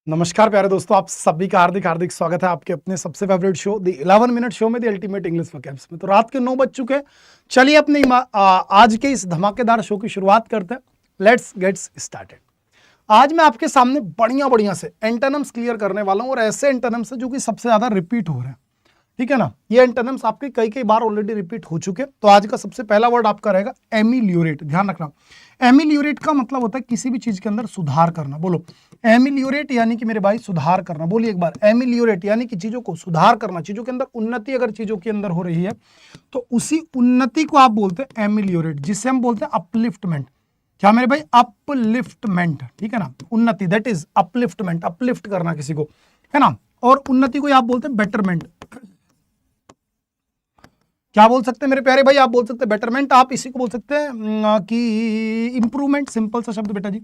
नमस्कार प्यारे दोस्तों, आप सभी का हार्दिक हार्दिक स्वागत है आपके अपने सबसे favourite show the 11 minute show में, द अल्टीमेट इंग्लिश वोकैब्स में। तो रात के 9 बज चुके हैं। चलिए अपने आज के इस धमाकेदार शो की शुरुआत करते हैं। Let's gets started. आज मैं आपके सामने बढ़िया बढ़िया से एंटोनिम्स क्लियर करने वाला हूं, और ऐसे एंटोनिम्स है जो कि सबसे ज्यादा रिपीट हो रहे हैं। ठीक है ना, ये एंटोनिम्स आपके कई कई बार ऑलरेडी रिपीट हो चुके। तो आज का सबसे पहला वर्ड आपका रहेगा एमिलियोरेट। ध्यान रखना, एमिलियोरेट का मतलब होता है किसी भी चीज के अंदर सुधार करना। बोलो एमिलियोरेट यानी कि मेरे भाई सुधार करना। बोलिए एक बार, एमिलियोरेट यानी कि चीजों को सुधार करना, चीजों के अंदर उन्नति अगर चीजों के अंदर हो रही है तो उसी उन्नति को आप बोलते हैं एमिलियोरेट, जिसे हम बोलते हैं अपलिफ्टमेंट। क्या मेरे भाई, अपलिफ्टमेंट। ठीक है ना, उन्नति दैट इज अपलिफ्टमेंट, अपलिफ्ट करना किसी को, है ना। और उन्नति को आप बोलते हैं बेटरमेंट। क्या बोल सकते हैं मेरे प्यारे भाई, आप बोल सकते हैं बेटरमेंट। आप इसी को बोल सकते हैं कि इंप्रूवमेंट, सिंपल सा शब्द बेटा जी,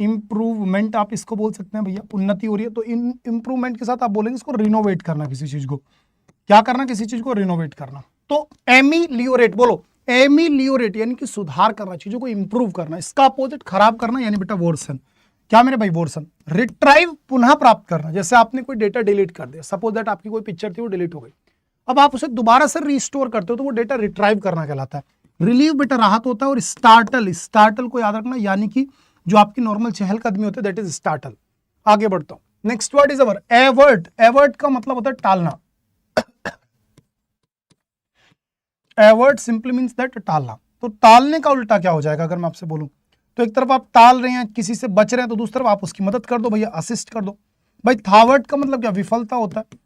इंप्रूवमेंट आप इसको बोल सकते हैं भैया। उन्नति हो रही है तो इंप्रूवमेंट के साथ आप बोलेंगे इसको रिनोवेट करना, किसी चीज को क्या करना, किसी चीज को रिनोवेट करना। तो एमिलियोरेट, बोलो एमिलियोरेट यानी कि सुधार करना, चीजों को इंप्रूव करना। इसका अपोजिट खराब करना यानी बेटा वोर्सन। क्या मेरे भाई, वोर्सन। रिट्राइव, पुनः प्राप्त करना। जैसे आपने कोई डेटा डिलीट कर दिया, सपोज दैट आपकी कोई पिक्चर थी वो डिलीट हो गई, अब आप उसे दोबारा से रिस्टोर करते हो तो वो डेटा रिट्राइव करना कहलाता है। रिलीव बेटा राहत होता है। और स्टार्टल, स्टार्टल को याद रखना यानी कि जो आपकी नॉर्मल चहलकदमी होती है दैट इज स्टार्टल। आगे बढ़ता हूं, next word is our avert. Avert का मतलब होता है टालना। एवर्ट सिंपली मींस दैट टालना। तो टालने का उल्टा क्या हो जाएगा अगर मैं आपसे बोलूं, तो एक तरफ आप टाल रहे हैं, किसी से बच रहे हैं, तो दूसरी तरफ आप उसकी मदद कर दो भैया, असिस्ट कर दो। भाई थावर्ट का मतलब क्या, विफलता होता है।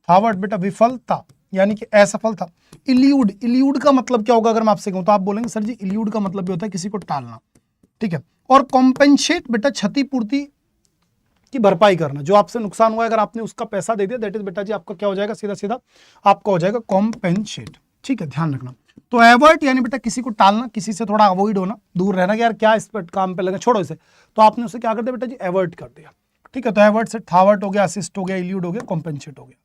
थावर्ट बेटा विफलता यानी कि असफलता। इल्यूड, इल्यूड का मतलब क्या होगा अगर मैं आपसे कहूं तो आप बोलेंगे सर जी इल्यूड का मतलब भी होता है किसी को टालना। ठीक है। और कॉम्पेंसेट बेटा क्षतिपूर्ति की भरपाई करना, जो आपसे नुकसान हुआ है अगर आपने उसका पैसा दे दिया दैट इज बेटा जी आपका क्या हो जाएगा, सीधा सीधा आपका हो जाएगा कॉम्पेंसेट। ठीक है, ध्यान रखना। तो एवर्ट यानी बेटा किसी को टालना, किसी से थोड़ा अवॉइड होना, दूर रहना कि यार क्या इस पर काम पे लगा, छोड़ो इसे, तो आपने उसे क्या कर दिया बेटा जी, एवर्ट कर दिया। ठीक है, तो एवर्ट से थावर्ट हो गया, असिस्ट हो गया, इल्यूड हो गया, कॉम्पेंसेट हो गया।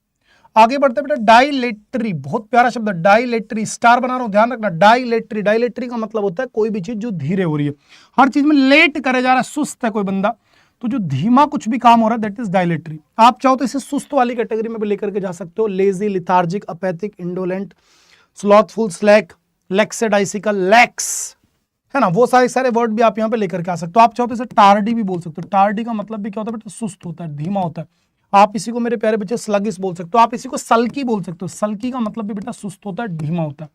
आगे बढ़ते बेटा डाइलेटरी, बहुत प्यारा शब्द है डाइलेटरी, स्टार बना रहा हूं, ध्यान रखना। डाइलेटरी, डाइलेटरी का मतलब होता है कोई भी चीज जो धीरे हो रही है, हर चीज में लेट करे जा रहा है, सुस्त है कोई बंदा, तो जो धीमा कुछ भी काम हो रहा है दैट इज डाइलेटरी। आप चाहो तो इसे सुस्त वाली कैटेगरी में भी लेकर के जा सकते हो, lazy, lethargic, apathetic, indolent, slothful, slack, lackadaisical, lax, है ना, वो सारे वर्ड भी आप यहाँ पे लेकर के आ सकते हो। आप चाहो तो इसे टार्डी भी बोल सकते हो। टार्डी का मतलब भी क्या होता है बेटा, सुस्त होता है, धीमा होता है। आप इसी को मेरे प्यारे बच्चे स्लगिश बोल सकते हो। आप इसी को सल्की बोल सकते हो। सल्की का मतलब भी बेटा सुस्त होता है, धीमा होता है।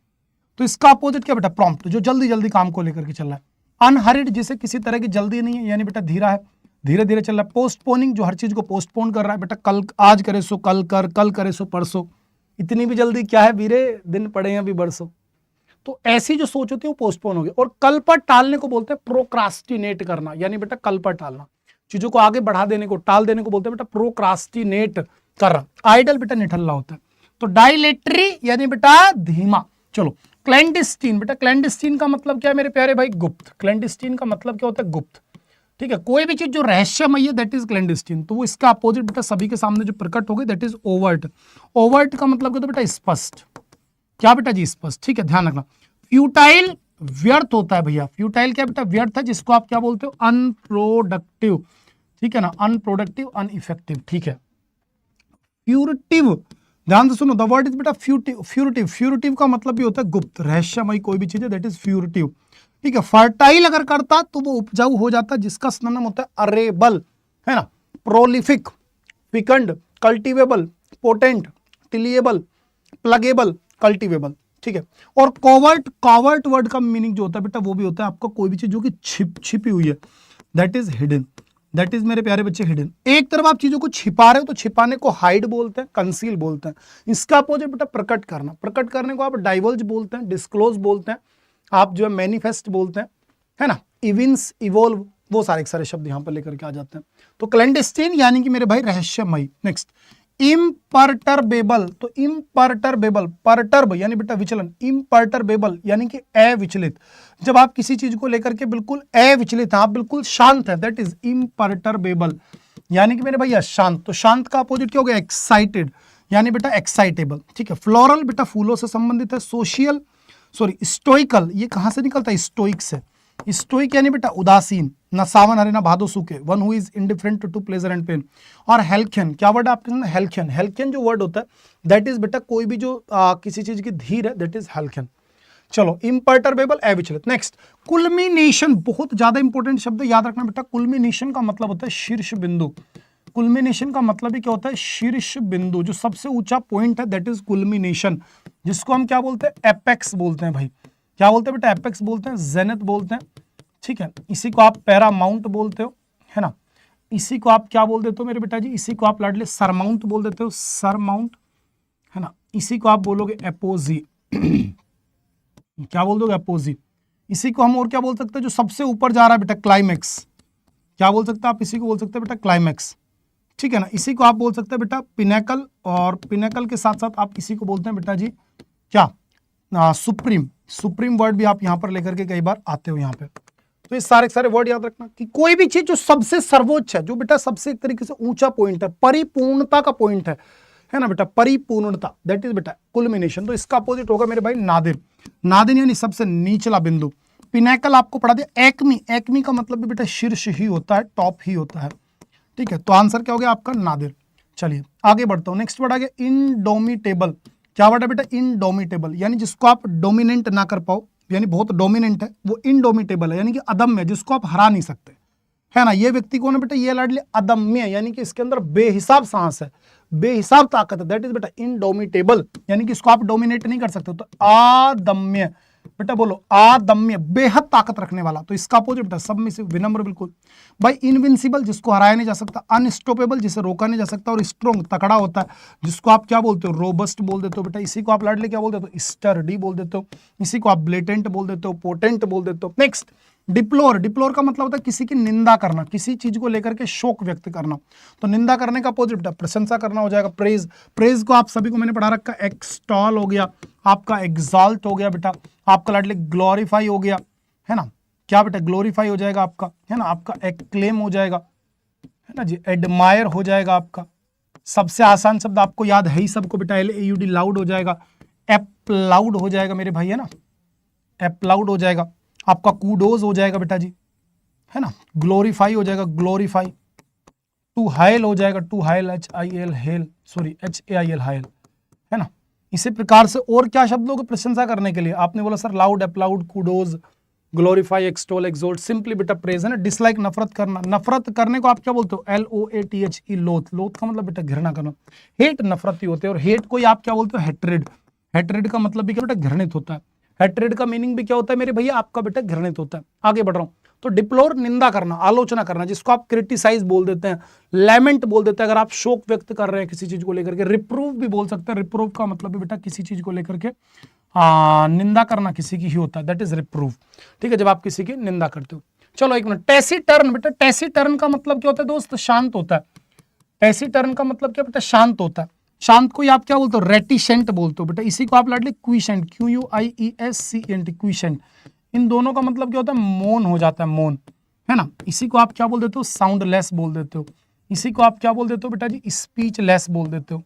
तो इसका अपोजिट क्या बेटा, प्रॉम्प्ट, जो जल्दी जल्दी काम को लेकर के चल रहा है। अनहरिड, जिसे किसी तरह की जल्दी नहीं है, यानी बेटा धीरा है, धीरे धीरे चल रहा है। पोस्टपोनिंग, जो हर चीज को पोस्टपोन कर रहा है बेटा, कल आज करे सो कल कर, कल करे सो परसों, इतनी भी जल्दी क्या है वीरे, दिन पड़े हैं अभी बरसों। तो ऐसी जो सोच होती है वो पोस्टपोन हो गई। और कल पर टालने को बोलते हैं प्रोक्रास्टिनेट करना, यानी बेटा कल पर टालना, चीजों को आगे बढ़ा देने को, टाल देने को बोलते हैं बेटा प्रोक्रास्टिनेट करना। आइडल बेटा निठल्ला होता है। तो डाइलेटरी यानी बेटा धीमा। चलो क्लैंडिस्टीन, बेटा क्लैंडिस्टीन का मतलब क्या है मेरे प्यारे भाई, गुप्त। क्लैंडिस्टीन का मतलब क्या होता है, गुप्त। ठीक है, कोई भी चीज जो रहस्यमय है दैट इज क्लैंडिस्टीन। तो वो इसका अपोजिट बेटा सभी के सामने जो प्रकट हो गई दैट इज ओवर्ट। ओवर्ट का मतलब क्या होता है बेटा, स्पष्ट। क्या बेटा जी, स्पष्ट। ठीक है, ध्यान रखना। फ्यूटाइल व्यर्थ होता है भैया। फ्यूटाइल क्या बेटा, व्यर्थ है, जिसको आप क्या बोलते हो, अनप्रोडक्टिव। ठीक है ना, अनप्रोडक्टिव, अनइफेक्टिव। ठीक है। फ्यूरिटिव, ध्यान से सुनो, द वर्ड इज बेटा फ्यूटिव। फ्यूरिटिव, फ्यूरिटिव का मतलब भी होता है गुप्त, रहस्यमय कोई भी चीज है दैट इज फ्यूरिटिव। ठीक है। फर्टाइल अगर करता तो वो उपजाऊ हो जाता, जिसका सिनोनिम होता है अरेबल, है ना। Prolific, fecund, cultivable, potent, tillable, ploughable, cultivable. ठीक है। और कॉवर्ट, कॉवर्ट वर्ड का मीनिंग जो होता है बेटा वो भी होता है आपका कोई भी चीज जो कि छिपी हुई है, that is hidden. That is मेरे प्यारे बच्चे हिडन। एक तरफ आप चीजों को छिपा रहे हो तो छिपाने को हाइड बोलते हैं, कंसील बोलते हैं। इसका अपोजिट बेटा प्रकट करना, प्रकट करने को आप डाइवर्ज बोलते हैं, डिस्क्लोज बोलते हैं, आप जो है मैनिफेस्ट बोलते हैं, है ना, इविंस, इवोल्व, वो सारे शब्द यहां पर लेकर के आ जाते हैं। तो क्लैंडेस्टीन यानी कि मेरे भाई रहस्यमयी। नेक्स्ट इम्परटर्बेबल। तो इम्परटर्बेबल, परटर्ब यानी बेटा विचलन, इम्परटर्बेबल यानी कि अविचलित। जब आप किसी चीज को लेकर के बिल्कुल अविचलित हैं, आप बिल्कुल शांत हैं, दैट इज इम्परटर्बेबल यानी कि मेरे भैया शांत। तो शांत का अपोजिट क्या हो गया, एक्साइटेड यानी बेटा एक्साइटेबल। ठीक है। फ्लोरल बेटा फूलों से संबंधित है। सोशियल, सॉरी स्टोइकल, ये कहां से निकलता है, स्टोइक से। स्टोइक यानी बेटा उदासीन, न सावन हरे न भादो सूखे, one who is indifferent to pleasure and pain. और हेल्कियन, क्या वर्ड है आपके सामने, हेल्कियन। हेल्कियन जो वर्ड होता है दैट इज बेटा कोई भी जो किसी चीज की धीर है, दैट इज हेल्कियन। चलो, इम्पर्टर्बेबल, अविचलित। नेक्स्ट, कुल्मिनेशन, बहुत ज्यादा इंपॉर्टेंट शब्द याद रखना बेटा। कुल्मिनेशन का मतलब होता है शीर्ष बिंदु। कुल्मिनेशन का मतलब ही क्या होता है, शीर्ष बिंदु, जो सबसे ऊंचा पॉइंट है, दैट इज कुल्मिनेशन, जिसको हम क्या बोलते हैं, एपेक्स बोलते हैं भाई। क्या बोलते हैं बेटा, एपेक्स बोलते हैं, जेनिथ बोलते हैं, ठीक है। इसी को आप पैरामाउंट बोलते हो, है ना। इसी को आप क्या बोल देते हो मेरे बेटा जी, इसी को आप लाडले सरमाउंट बोल देते हो, सरमाउंट, है ना। इसी को आप बोलोगे एपोजी क्या बोल दोगे, एपोजी। इसी को हम और क्या बोल सकते हैं, जो सबसे ऊपर जा रहा है बेटा, क्लाइमेक्स। क्या बोल सकते हैं आप, इसी को बोल सकते हैं बेटा क्लाइमेक्स, ठीक है ना। इसी को आप बोल सकते हैं बेटा पिनेकल, और पिनेकल के साथ साथ आप इसी को बोलते हैं बेटा जी क्या, सुप्रीम। सुप्रीम वर्ड भी आप यहां पर लेकर के कई बार आते हो यहाँ पे। तो ये सारे वर्ड याद रखना कि कोई भी चीज जो सबसे सर्वोच्च है, जो बेटा सबसे एक तरीके से ऊंचा पॉइंट है, परिपूर्णता का पॉइंट है ना बेटा, परिपूर्णता, दैट इज बेटा कुल्मिनेशन। तो इसका अपोजिट होगा मेरे भाई नादिर। नादिर यानी सबसे निचला बिंदु। पिनेकल आपको पढ़ा दिया। एक्मी, एक्मी का मतलब भी बेटा शीर्ष ही होता है, टॉप ही होता है, ठीक है। तो आंसर क्या हो गया आपका, नादिर। चलिए आगे बढ़ता हूं। नेक्स्ट वर्ड आ गया इंडोमिटेबल। क्या वर्ड है बेटा, इंडोमिटेबल, यानी जिसको आप डोमिनेंट ना कर पाओ, यानी बहुत डोमिनेंट है, वो इंडोमिटेबल है, यानी कि अदम्य, जिसको आप हरा नहीं सकते, है ना। ये व्यक्ति कौन है बेटा, ये लाडले अदम्य, यानी कि इसके अंदर बेहिसाब सांस है, बेहिसाब ताकत है, दैट इज बेटा इंडोमिटेबल, यानी कि इसको आप डोमिनेट नहीं कर सकते। तो अदम्य, बेटा बोलो अदम्य, बेहद ताकत रखने वाला। तो इसका अपोजिट बेटा सबमिसिव, विनम्र, बिल्कुल भाई। इनविंसिबल, जिसको हराया नहीं जा सकता। अनस्टॉपेबल, जिसे रोका नहीं जा सकता। और स्ट्रॉन्ग, तकड़ा होता है, जिसको आप क्या बोलते हो, रोबस्ट बोल देते हो बेटा। इसी को आप लाडले क्या बोल देते हो, स्टर्डी बोल देते हो। इसी को आप ब्लेटेंट बोल देते हो, पोटेंट बोल देते हो। नेक्स्ट, डिप्लोर। डिप्लोर का मतलब होता है किसी की निंदा करना, किसी चीज को लेकर के शोक व्यक्त करना। तो निंदा करने का अपोजिट बेटा प्रशंसा करना हो जाएगा, प्रेज। प्रेज को आप सभी को मैंने पढ़ा रखा, एक्सटॉल हो गया आपका, एग्जॉल्ट हो गया बेटा आपका लाडले, ग्लोरीफाई हो गया, है ना। क्या बेटा, ग्लोरीफाई हो जाएगा आपका, है ना। आपका एक्लेम हो जाएगा, है ना जी। एडमायर हो जाएगा आपका। सबसे आसान शब्द आपको याद है ही सबको बेटा, LAUD, लाउड हो जाएगा। एप्लाउड हो जाएगा मेरे भाई, है ना, एप्लाउड हो जाएगा आपका। कूडोज हो जाएगा बेटा जी, है ना। ग्लोरीफाई हो जाएगा, ग्लोरीफाई। टू हाइल हो जाएगा, टू हाइल, HIL, हेल, सॉरी HAIL, हाइल, है ना। इसी प्रकार से और क्या शब्द लोग प्रशंसा करने के लिए, आपने बोला sir laud, applaud, kudos, glorify, extol, exalt, simply बेटा प्रेज, है ना। डिसलाइक, नफरत करना। नफरत करने को आप क्या बोलते हो, LOATHE, लोथ। लोथ का मतलब बेटा घृणा करना। हेट, नफरत ही होते हैं। और हेट को आप क्या बोलते हो, हेट्रेड। हेट्रेड का मतलब भी क्या बेटा, घृणित होता है। हेट्रेड का मीनिंग भी क्या होता है मेरे भैया, आपका बेटा घृणित होता है। आगे बढ़ रहा हूं। तो डिप्लोर, निंदा करना, आलोचना करना, जिसको आप क्रिटिसाइज बोल देते हैं, लैमेंट बोल देते हैं अगर आप शोक व्यक्त कर रहे हैं किसी चीज को लेकर के। रिप्रूव भी बोल सकते हैं। रिप्रूव का मतलब भी बेटा किसी चीज को लेकर के निंदा करना किसी की ही होता है, दैट इज रिप्रूव, ठीक है, जब आप किसी की निंदा करते हो। चलो एक मिनट, टैसीटर्न बेटा, टैसीटर्न का मतलब क्या होता है दोस्त, शांत होता है। टैसीटर्न का मतलब क्या बेटा, शांत होता है। शांत को आप क्या बोलते हो, रेटिसेंट बोलते हो बेटा। इसी को आप लाडले क्विसेंट, QUIESCENT, क्विसेंट। इन दोनों का मतलब क्या होता है, मौन हो जाता है, मौन, है ना। इसी को आप क्या बोल देते हो, साउंडलेस बोल देते हो। इसी को आप क्या बोल देते हो बेटा जी, स्पीचलेस बोल देते हो,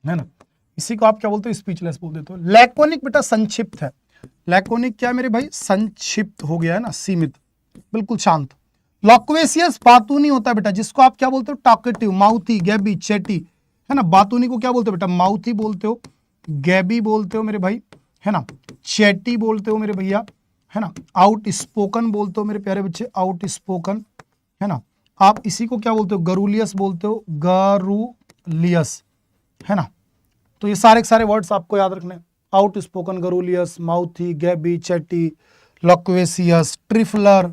है ना। इसी को आप क्या बोलते हो, स्पीचलेस बोल देते हो। लैकोनिक बेटा संक्षिप्त है। लैकोनिक क्या मेरे भाई, संक्षिप्त हो गया, है ना, सीमित, बिल्कुल शांत। लॉक्वेसियस बातूनी होता है बेटा, जिसको आप क्या बोलते हो, टॉकेटिव, माउथी, गैबी, चैटी, है ना। बातूनी को क्या बोलते हो बेटा, माउथी बोलते हो, गैबी बोलते हो मेरे भाई, है ना, चैटी बोलते हो मेरे भैया, है ना। आउट स्पोकन बोलते हो मेरे प्यारे बच्चे, आउट स्पोकन, है ना। आप इसी को क्या बोलते हो, गरूलियस बोलते हो, गरूलियस, है ना। तो ये सारे वर्ड्स आपको याद रखने, आउट स्पोकन, गरूलियस, माउथी, गैबी, चैटी, लॉक्वेसियस, ट्रिफलर,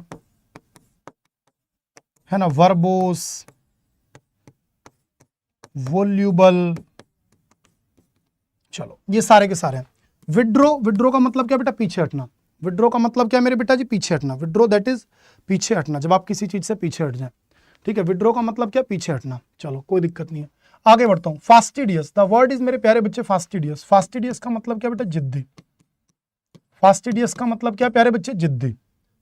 है ना, वर्बोस, वोल्यूबल। चलो ये सारे के सारे हैं। विड्रो, विड्रो का मतलब क्या बेटा, पीछे हटना। विड्रो का मतलब क्या मेरे बेटा जी, पीछे हटना। विड्रो दैट इज पीछे हटना, जब आप किसी चीज से पीछे हट जाए, ठीक है। विड्रो का मतलब क्या, पीछे हटना। चलो कोई दिक्कत नहीं है, आगे बढ़ता हूं। फास्टिडियस, द वर्ड इज मेरे प्यारे बच्चे फास्टिडियस। फास्टिडियस का मतलब क्या बेटा, जिद्दी। फास्टिडियस का मतलब क्या प्यारे बच्चे, जिद्दी,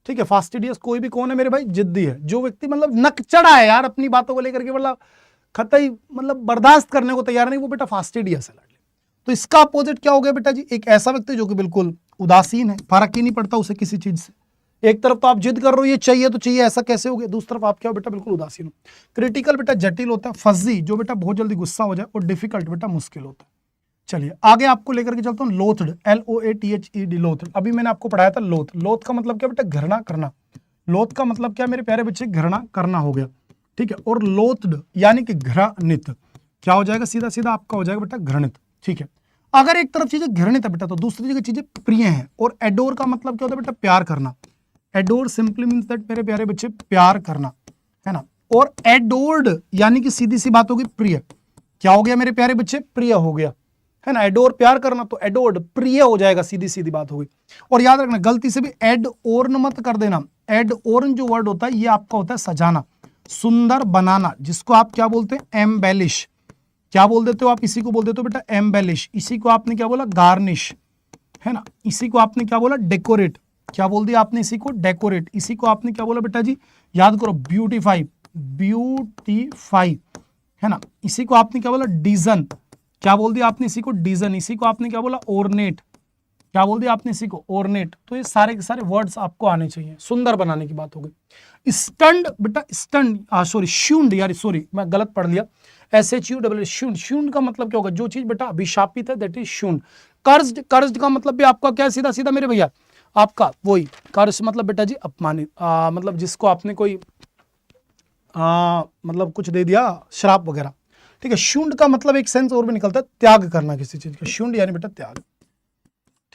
ठीक है। फास्टिडियस कोई भी कौन है मेरे भाई, जिद्दी है, जो व्यक्ति मतलब नक चढ़ा है यार अपनी बातों को लेकर के, मतलब कतई मतलब बर्दाश्त करने को तैयार नहीं, वो बेटा फास्टिडियस है। तो इसका अपोजिट क्या हो गया बेटा जी, एक ऐसा व्यक्ति जो कि बिल्कुल उदासीन है, फर्क ही नहीं पड़ता उसे किसी चीज से। एक तरफ तो आप जिद कर रहे हो ये चाहिए तो चाहिए, ऐसा कैसे हो गया, दूसरी तरफ आप क्या हो बेटा बिल्कुल उदासीन हो। क्रिटिकल बेटा जटिल होता है, फजी जो बेटा बहुत जल्दी गुस्सा हो जाए, और डिफिकल्ट बेटा मुश्किल होता है। चलिए आगे आपको लेकर के चलता हूँ, लोथड, LOATHED, लोथड। अभी मैंने आपको पढ़ाया था लोथ। लोथ का मतलब क्या बेटा, घृणा करना। लोथ का मतलब क्या मेरे प्यारे बच्चे, घृणा करना हो गया, ठीक है। और लोथड यानी कि घृणित, क्या हो जाएगा, सीधा सीधा आपका हो जाएगा बेटा घृणित, ठीक है। अगर एक तरफ चीजें घृणित है बेटा तो दूसरी जगह चीजें प्रिय हैं। और एडोर का मतलब क्या होता है बेटा, प्यार करना। एडोर सिंपली मीन्स दैट मेरे प्यारे बच्चे प्यार करना, है ना। और एडोर्ड यानी कि सीधी सी बात होगी प्रिय, क्या हो गया मेरे प्यारे बच्चे, प्रिय हो गया, है ना। एडोर प्यार करना तो एडोर्ड प्रिय हो जाएगा, सीधी सीधी बात होगी। और याद रखना गलती से भी एड ओर्न मत कर देना। एड ओर्न जो वर्ड होता है ये आपका होता है सजाना, सुंदर बनाना, जिसको आप क्या बोलते हैं, एम्बेलिश। क्या बोल देते हो आप, इसी को बोल देते हो बेटा एम्बेलिश। इसी को आपने क्या बोला, गार्निश, है ना। इसी को आपने क्या बोला, डेकोरेट। क्या बोल दिया आपने, इसी को डेकोरेट। इसी को आपने क्या बोला बेटा जी, याद करो, ब्यूटीफाई, ब्यूटीफाई, है ना। इसी को आपने क्या बोला, डिजन। क्या बोल दिया आपने, इसी को डिजन। इसी को आपने क्या बोला, ऑर्नेट। क्या बोल दिया आपने, इसी को ऑर्नेट। तो ये सारे के सारे वर्ड्स आपको आने चाहिए, सुंदर बनाने की बात हो गई। स्टंड बेटा, स्टंड सॉरी श्यूंड, यार सॉरी मैं गलत पढ़ लिया, SHUND, श्यूंड। श्यूंड का मतलब क्या होगा, जो चीज बेटा अभिशापित है, दैट इज श्यूंड। कर्ज्ड, कर्ज्ड का मतलब भी आपका क्या, सीधा सीधा मेरे भैया आपका वही कर्ज, मतलब बेटा जी अपमानित, मतलब जिसको आपने कोई मतलब कुछ दे दिया, श्राप वगैरह, ठीक है। शून्य का मतलब एक सेंस और भी निकलता है, त्याग करना किसी चीज का, शून्य यानी बेटा त्याग,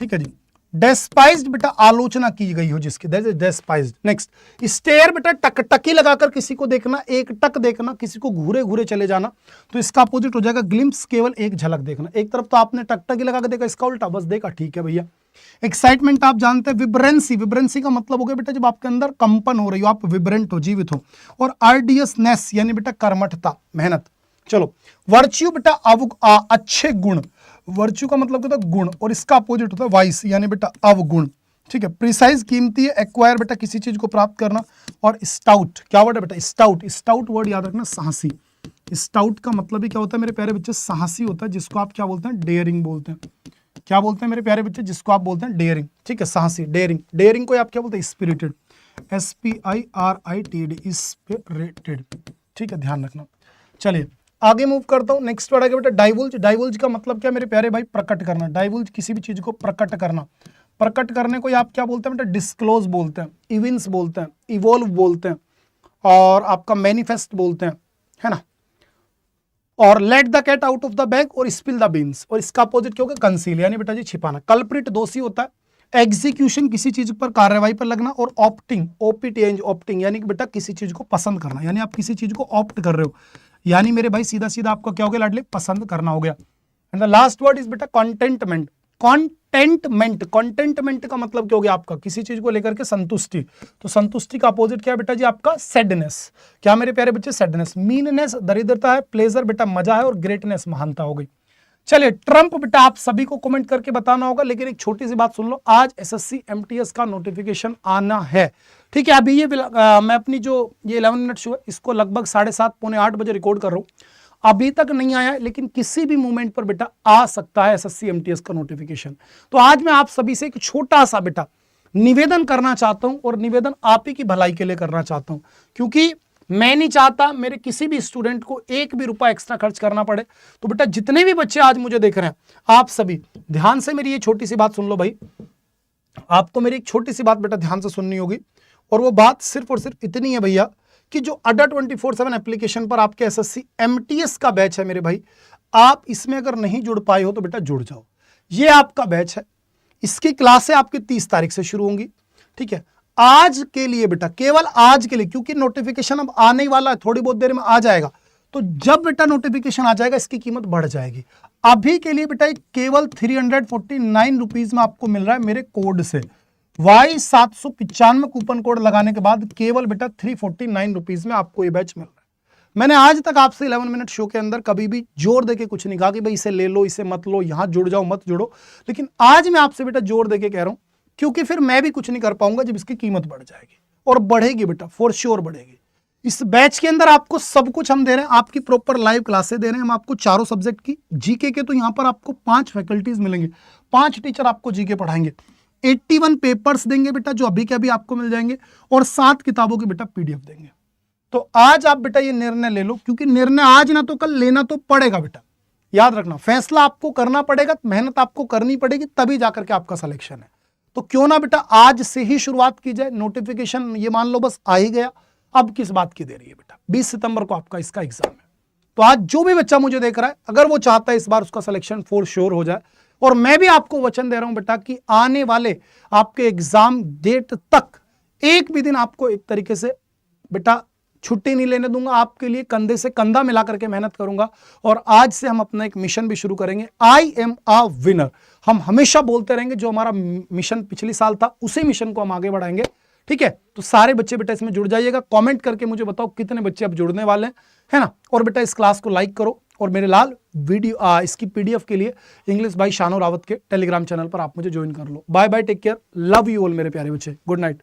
ठीक है जी। डेस्पाइज्ड बेटा आलोचना की गई हो जिसकी, दैट इज डेस्पाइज्ड। नेक्स्ट, स्टेयर बेटा टकटकी लगाकर किसी को देखना, एक टक देखना, किसी को घूरे घूरे चले जाना, तो इसका अपोजिट हो जाएगा ग्लिम्स, केवल एक झलक देखना। एक तरफ तो आपने टकटकी लगा कर देखा, इसका उल्टा बस देखा, ठीक है भैया। एक्साइटमेंट आप जानते हैं, विब्रेंसी, विब्रेंसी का मतलब हो गया बेटा जब आपके अंदर कंपन हो रही हो, आप विब्रेंट हो, जीवित हो। और आर्डियसनेस यानी बेटा कर्मठता, मेहनत। चलो, वर्च्यू बेटा अच्छे गुण, वर्च्यू का मतलब होता है गुण, और इसका अपोजिट होता है वाइस यानी बेटा अवगुण, ठीक है। प्रिसाइज कीमती है, एक्वायर बेटा किसी चीज को प्राप्त करना। और स्टाउट, क्या वर्ड है बेटा, स्टाउट। स्टाउट वर्ड याद रखना, साहसी। स्टाउट का मतलब ही क्या होता है मेरे प्यारे बच्चे, साहसी होता है, जिसको आप क्या बोलते हैं, डेयरिंग बोलते हैं। क्या बोलते हैं मेरे प्यारे बच्चे, जिसको आप बोलते हैं डेयरिंग, ठीक है, साहसी, डेयरिंग। डेयरिंग को आप क्या बोलते हैं, स्पिरिटेड, SPIRITED, स्पिरिटेड, ठीक है, ध्यान रखना। चलिए आगे मूव करता हूं, नेक्स्ट वर्ड आ गया बेटा डाइवल्ज। डाइवल्ज का मतलब क्या मेरे प्यारे भाई, प्रकट करना। डाइवल्ज किसी भी चीज को प्रकट करना। प्रकट करने को आप क्या बोलते हैं बेटा, डिस्क्लोज बोलते हैं, इविंस बोलते हैं, इवोल्व बोलते हैं, और आपका मैनिफेस्ट बोलते हैं, है ना। और let the cat out of the bag और स्पिल द बीन्स, और इसका अपोजिट क्या होगा, कंसील यानी बेटा जी छिपाना। कल्प्रिट दोषी होता है। एग्जीक्यूशन किसी चीज पर, कार्रवाई पर लगना। और ऑप्टिंग, OPTING, ऑप्टिंग यानी कि बेटा किसी चीज को पसंद करना, यानी आप किसी चीज को ऑप्ट कर रहे हो, यानी मेरे भाई सीधा सीधा आपका क्या हो गया लाडले, पसंद करना हो गया। And the last word is बेटा कंटेंटमेंट। कंटेंटमेंट, कंटेंटमेंट का मतलब क्या हो गया आपका, किसी चीज को लेकर के संतुष्टि। तो संतुष्टि का अपोजिट क्या है बेटा जी आपका, सैडनेस। क्या मेरे प्यारे बच्चे, सैडनेस। मीननेस दरिद्रता है, प्लेजर बेटा मजा है, और ग्रेटनेस महानता हो गई। चलिए ट्रम्प बेटा आप सभी को कमेंट करके बताना होगा, लेकिन एक छोटी सी बात सुन लो, आज SSC MTS का नोटिफिकेशन आना है, ठीक है। अभी ये मैं अपनी जो ये 11 मिनट शो है इसको लगभग 7:30 पौने 8 बजे रिकॉर्ड कर रहा हूँ, अभी तक नहीं आया है, लेकिन किसी भी मोमेंट पर बेटा आ सकता है SSC MTS का नोटिफिकेशन। तो आज मैं आप सभी से एक छोटा सा बेटा निवेदन करना चाहता हूं, और निवेदन आप ही की भलाई के लिए करना चाहता हूं, क्योंकि मैं नहीं चाहता मेरे किसी भी स्टूडेंट को एक भी रुपया एक्स्ट्रा खर्च करना पड़े। तो बेटा जितने भी बच्चे आज मुझे देख रहे हैं, आप सभी ध्यान से मेरी ये छोटी सी बात सुन लो भाई। आपको मेरी एक छोटी सी बात बेटा ध्यान से सुननी होगी, और वो बात सिर्फ और सिर्फ इतनी है भैया कि जो अड्डा 24/7 एप्लीकेशन पर आपके SSC MTS का बैच है मेरे भाई, आप इसमें अगर नहीं जुड़ पाए हो तो बेटा जुड़ जाओ। ये आपका बैच है, इसकी क्लासें आपकी 30 तारीख से शुरू होंगी, ठीक है। आज के लिए बेटा, केवल आज के लिए, क्योंकि नोटिफिकेशन अब आने वाला है, थोड़ी बहुत देर में आ जाएगा, तो जब बेटा नोटिफिकेशन आ जाएगा इसकी कीमत बढ़ जाएगी। अभी के लिए बेटा केवल 349 रुपीज में आपको मिल रहा है मेरे कोड से। Y795 कूपन कोड लगाने के बाद केवल बेटा 349 रुपीज में आपको ये बैच मिल रहा है। मैंने आज तक आपसे 11 मिनट शो के अंदर कभी भी जोर देके कुछ नहीं कहा कि भाई इसे ले लो, इसे मत लो, यहां जुड़ जाओ मत जुड़ो, लेकिन आज मैं आपसे बेटा जोर देके कह रहा हूं, क्योंकि फिर मैं भी कुछ नहीं कर पाऊंगा जब इसकी कीमत बढ़ जाएगी, और बढ़ेगी बेटा, फॉर श्योर बढ़ेगी। इस बैच के अंदर आपको सब कुछ हम दे रहे हैं, आपकी प्रॉपर लाइव क्लासेस दे रहे हैं हम आपको, चारों सब्जेक्ट की। जीके के तो यहाँ पर आपको 5 फैकल्टीज मिलेंगे, 5 टीचर आपको जीके पढ़ाएंगे। 81 पेपर्स देंगे बेटा जो अभी के अभी आपको मिल जाएंगे, और 7 किताबों की बेटा पीडीएफ देंगे। तो आज आप बेटा ये निर्णय ले लो, क्योंकि निर्णय आज ना तो कल लेना तो पड़ेगा बेटा, याद रखना, फैसला आपको करना पड़ेगा, मेहनत आपको करनी पड़ेगी, तभी जाकर के आपका सिलेक्शन है। तो क्यों ना बेटा आज से ही शुरुआत की जाए। नोटिफिकेशन ये मान लो बस आ ही गया, अब किस बात की देरी है बेटा, 20 सितंबर को आपका इसका एग्जाम है। तो आज जो भी बच्चा मुझे देख रहा है, अगर वो चाहता है इस बार उसका सिलेक्शन फॉर श्योर हो जाए, और मैं भी आपको वचन दे रहा हूं बेटा कि आने वाले आपके एग्जाम डेट तक एक भी दिन आपको एक तरीके से बेटा छुट्टी नहीं लेने दूंगा, आपके लिए कंधे से कंधा मिला करके मेहनत करूंगा। और आज से हम अपना एक मिशन भी शुरू करेंगे, आई एम अ विनर। हम हमेशा बोलते रहेंगे, जो हमारा मिशन पिछले साल था उसी मिशन को हम आगे बढ़ाएंगे, ठीक है। तो सारे बच्चे बेटा इसमें जुड़ जाइएगा, कमेंट करके मुझे बताओ कितने बच्चे अब जुड़ने वाले हैं, है ना। और बेटा इस क्लास को लाइक करो, और मेरे लाल वीडियो इसकी पीडीएफ के लिए इंग्लिश बाय शानो रावत के टेलीग्राम चैनल पर आप मुझे ज्वाइन कर लो। Bye bye, take care, love you all मेरे प्यारे बच्चे, गुड नाइट।